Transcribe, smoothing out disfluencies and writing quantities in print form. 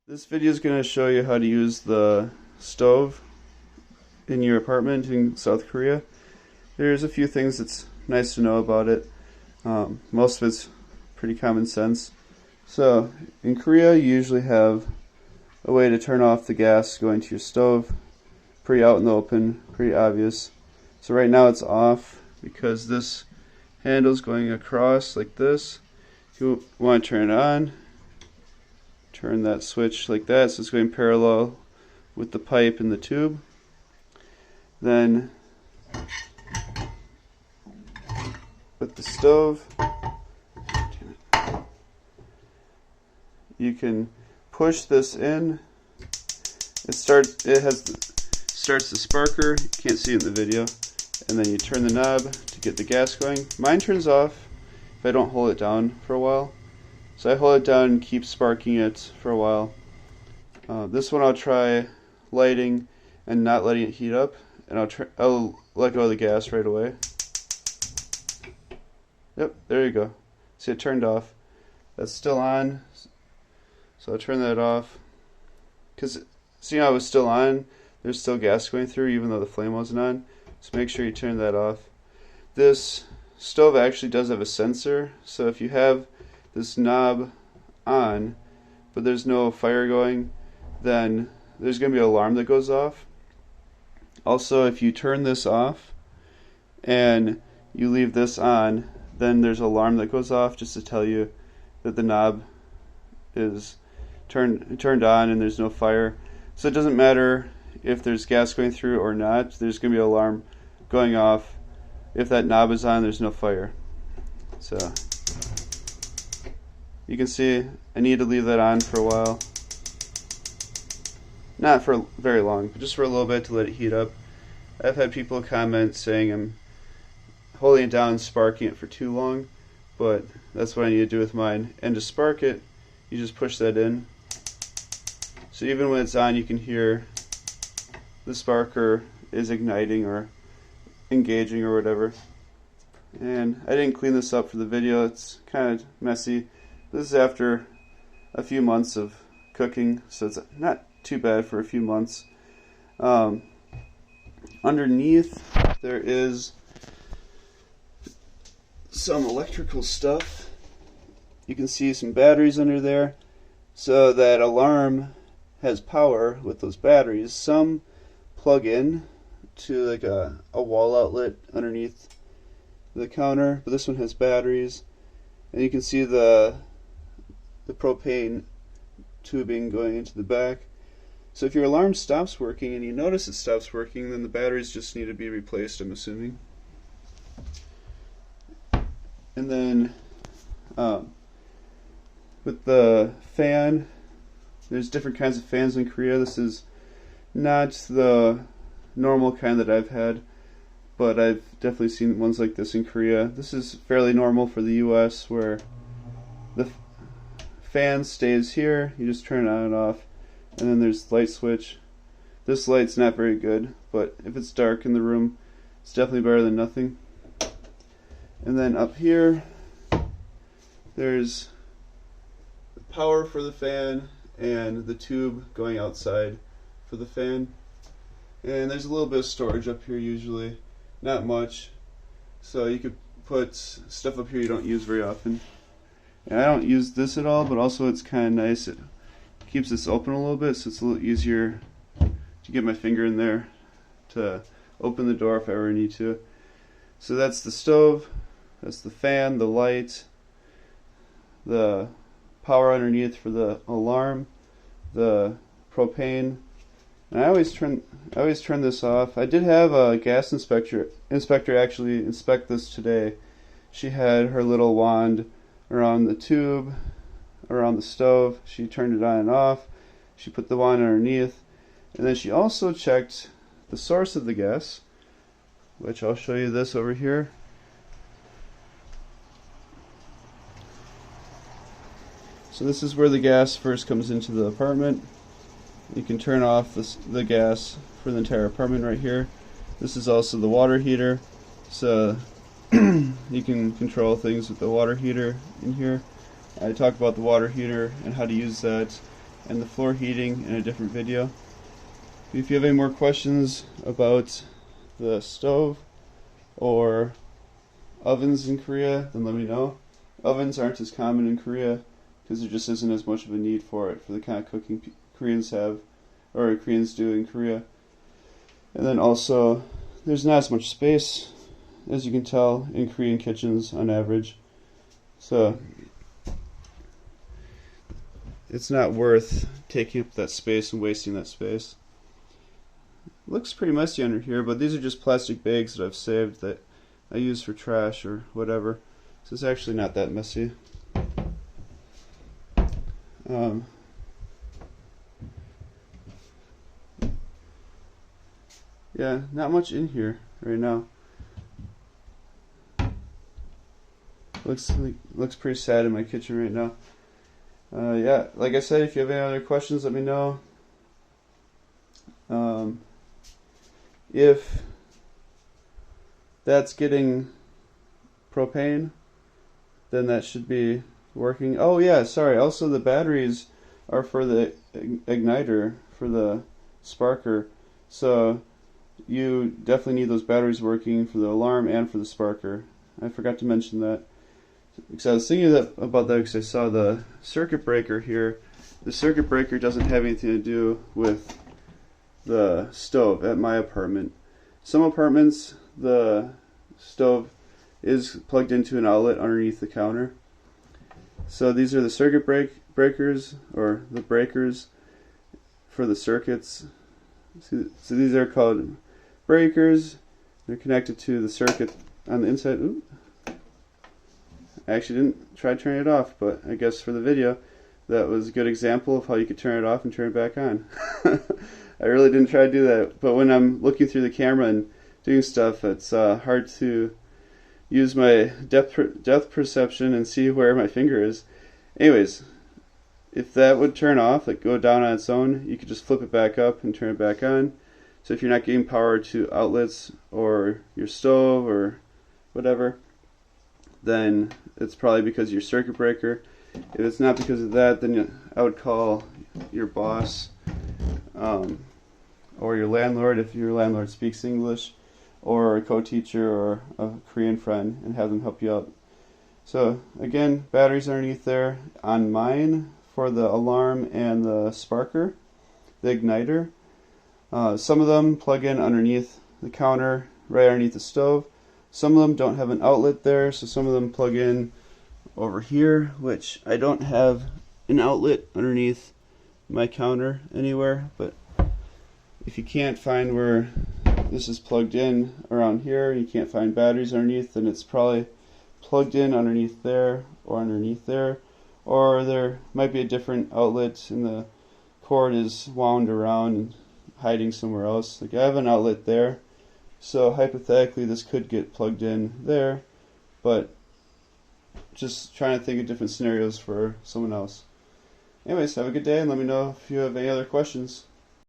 This video is going to show you how to use the stove in your apartment in South Korea. There's a few things that's nice to know about it. Most of it's pretty common sense. So in Korea you usually have a way to turn off the gas going to your stove. Pretty out in the open, pretty obvious. So right now it's off because this handle's going across like this. If you want to turn it on, turn that switch like that, so it's going parallel with the pipe and the tube. Then with the stove, you can push this in. It starts the sparker. You can't see it in the video. And then you turn the knob to get the gas going. Mine turns off if I don't hold it down for a while. So I hold it down and keep sparking it for a while. This one I'll try lighting and not letting it heat up, and I'll let go of the gas right away. Yep, there you go. See, it turned off. That's still on, so I'll turn that off. Because seeing how it was still on, there's still gas going through even though the flame wasn't on. So make sure you turn that off. This stove actually does have a sensor, so if you have this knob on but there's no fire going, then there's going to be an alarm that goes off. Also, if you turn this off and you leave this on, then there's an alarm that goes off just to tell you that the knob is turned on and there's no fire. So it doesn't matter if there's gas going through or not, there's going to be an alarm going off. If that knob is on, there's no fire. So you can see I need to leave that on for a while. Not for very long, but just for a little bit to let it heat up. I've had people comment saying I'm holding it down and sparking it for too long, but that's what I need to do with mine. And to spark it, you just push that in. So even when it's on, you can hear the sparker is igniting or engaging or whatever. And I didn't clean this up for the video, it's kind of messy. This is after a few months of cooking, so it's not too bad for a few months. Underneath there is some electrical stuff. You can see some batteries under there. So that alarm has power with those batteries. Some plug in to like a wall outlet underneath the counter, but this one has batteries. And you can see the propane tubing going into the back. So if your alarm stops working and you notice it stops working, then the batteries just need to be replaced, I'm assuming. And then with the fan, there's different kinds of fans in Korea. This is not the normal kind that I've had, but I've definitely seen ones like this in Korea. This is fairly normal for the US, where the fan stays here, you just turn it on and off, and then there's the light switch. This light's not very good, but if it's dark in the room, it's definitely better than nothing. And then up here, there's the power for the fan and the tube going outside for the fan. And there's a little bit of storage up here usually, not much. So you could put stuff up here you don't use very often. And I don't use this at all, but also it's kind of nice. It keeps this open a little bit, so it's a little easier to get my finger in there to open the door if I ever need to. So that's the stove, that's the fan, the light, the power underneath for the alarm, the propane. And I always turn this off. I did have a gas inspector actually inspect this today. She had her little wand around the tube, around the stove. She turned it on and off. She put the wand underneath, and then she also checked the source of the gas, which I'll show you this over here. So this is where the gas first comes into the apartment. You can turn off the gas for the entire apartment right here. This is also the water heater, so you can control things with the water heater in here. I talk about the water heater and how to use that and the floor heating in a different video. If you have any more questions about the stove or ovens in Korea, then let me know. Ovens aren't as common in Korea because there just isn't as much of a need for it for the kind of cooking Koreans have, or Koreans do in Korea. And then also, there's not as much space, as you can tell, in Korean kitchens on average. So it's not worth taking up that space and wasting that space. Looks pretty messy under here, but these are just plastic bags that I've saved that I use for trash or whatever. So it's actually not that messy. Yeah, not much in here right now. Looks pretty sad in my kitchen right now. Yeah, like I said, if you have any other questions, let me know. If that's getting propane, then that should be working. Oh yeah, sorry. Also, the batteries are for the igniter, for the sparker. So you definitely need those batteries working for the alarm and for the sparker. I forgot to mention that. Because I was thinking about that because I saw the circuit breaker here. The circuit breaker doesn't have anything to do with the stove at my apartment. Some apartments, the stove is plugged into an outlet underneath the counter. So these are the circuit breakers, or the breakers for the circuits. So these are called breakers. They're connected to the circuit on the inside. Ooh. I actually didn't try turning it off, but I guess for the video, that was a good example of how you could turn it off and turn it back on. I really didn't try to do that, but when I'm looking through the camera and doing stuff, it's hard to use my depth perception and see where my finger is. Anyways, if that would turn off, like go down on its own, you could just flip it back up and turn it back on. So if you're not getting power to outlets or your stove or whatever, then it's probably because of your circuit breaker. If it's not because of that, then I would call your boss or your landlord if your landlord speaks English, or a co-teacher or a Korean friend, and have them help you out. So again, batteries underneath there on mine for the alarm and the sparker, the igniter. Some of them plug in underneath the counter, right underneath the stove. Some of them don't have an outlet there, so some of them plug in over here, which I don't have an outlet underneath my counter anywhere. But if you can't find where this is plugged in around here, you can't find batteries underneath, then it's probably plugged in underneath there, or there might be a different outlet and the cord is wound around and hiding somewhere else. Like I have an outlet there, so hypothetically this could get plugged in there, but just trying to think of different scenarios for someone else. Anyways, have a good day and let me know if you have any other questions.